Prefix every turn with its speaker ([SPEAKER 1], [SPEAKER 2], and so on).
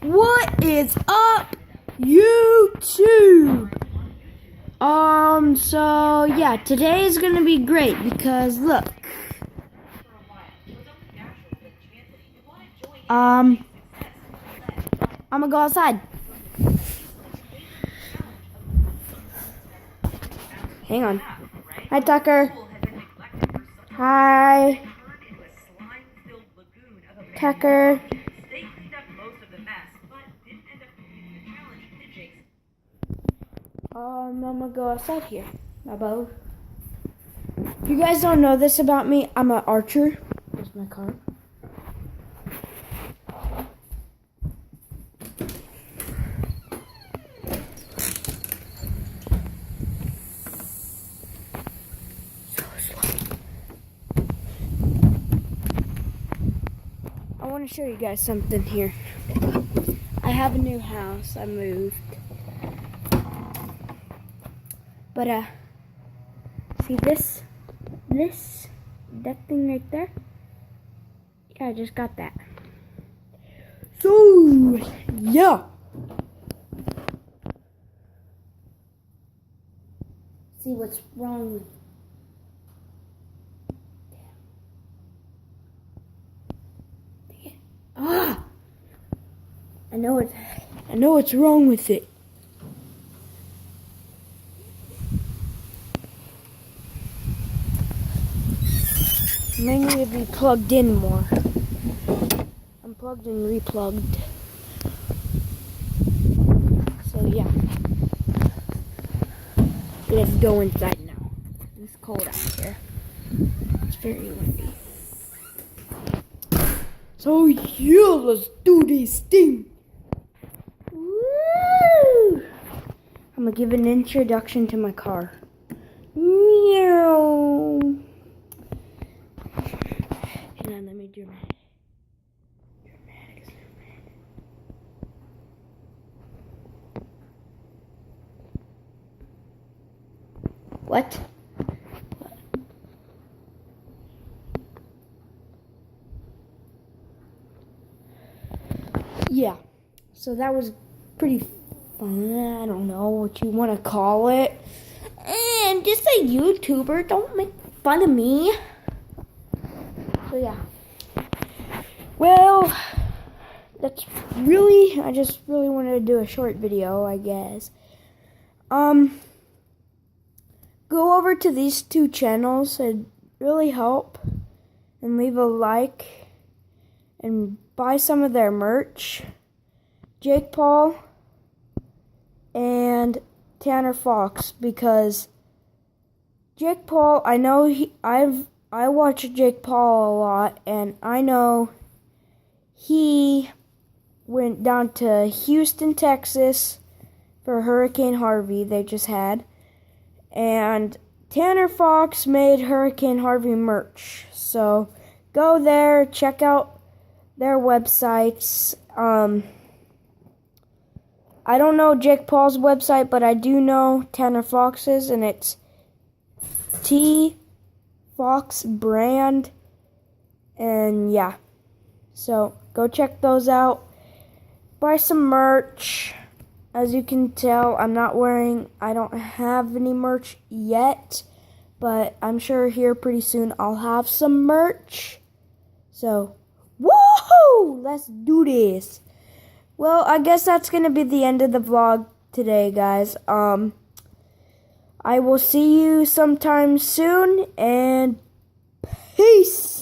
[SPEAKER 1] What is up, YouTube? So yeah, today is gonna be great because look. I'm gonna go outside. Hang on. Hi, Tucker. Hi. Tucker. I'm gonna go outside here. My bow. If you guys don't know this about me, I'm an archer. There's my car. I want to show you guys something here. I have a new house. I moved. But, see this, that thing right there? Yeah, I just got that. So, yeah. See what's wrong with I know what's wrong with it. May need to be plugged in more. Unplugged and replugged. So yeah. Let's go inside now. It's cold out here. It's very windy. So yeah, let's do this thing. Woo! I'm gonna give an introduction to my car. Meow. Hang on, let me dramatic. What? Yeah, so that was pretty fun. I don't know what you want to call it. I'm just a YouTuber. Don't make fun of me. So yeah. Well, I just really wanted to do a short video, I guess. Go over to these two channels. It'd really help. And leave a like. And buy some of their merch. Jake Paul and Tanner Fox, because Jake Paul, I know I watch Jake Paul a lot, and I know he went down to Houston, Texas for Hurricane Harvey they just had, and Tanner Fox made Hurricane Harvey merch. So go there, check out their websites. I don't know Jake Paul's website, but I do know Tanner Fox's, and it's Tfox brand. And yeah, so go check those out. Buy some merch. As you can tell, I don't have any merch yet, but I'm sure here pretty soon I'll have some merch. So, woohoo! Let's do this. Well, I guess that's going to be the end of the vlog today, guys. I will see you sometime soon, and peace!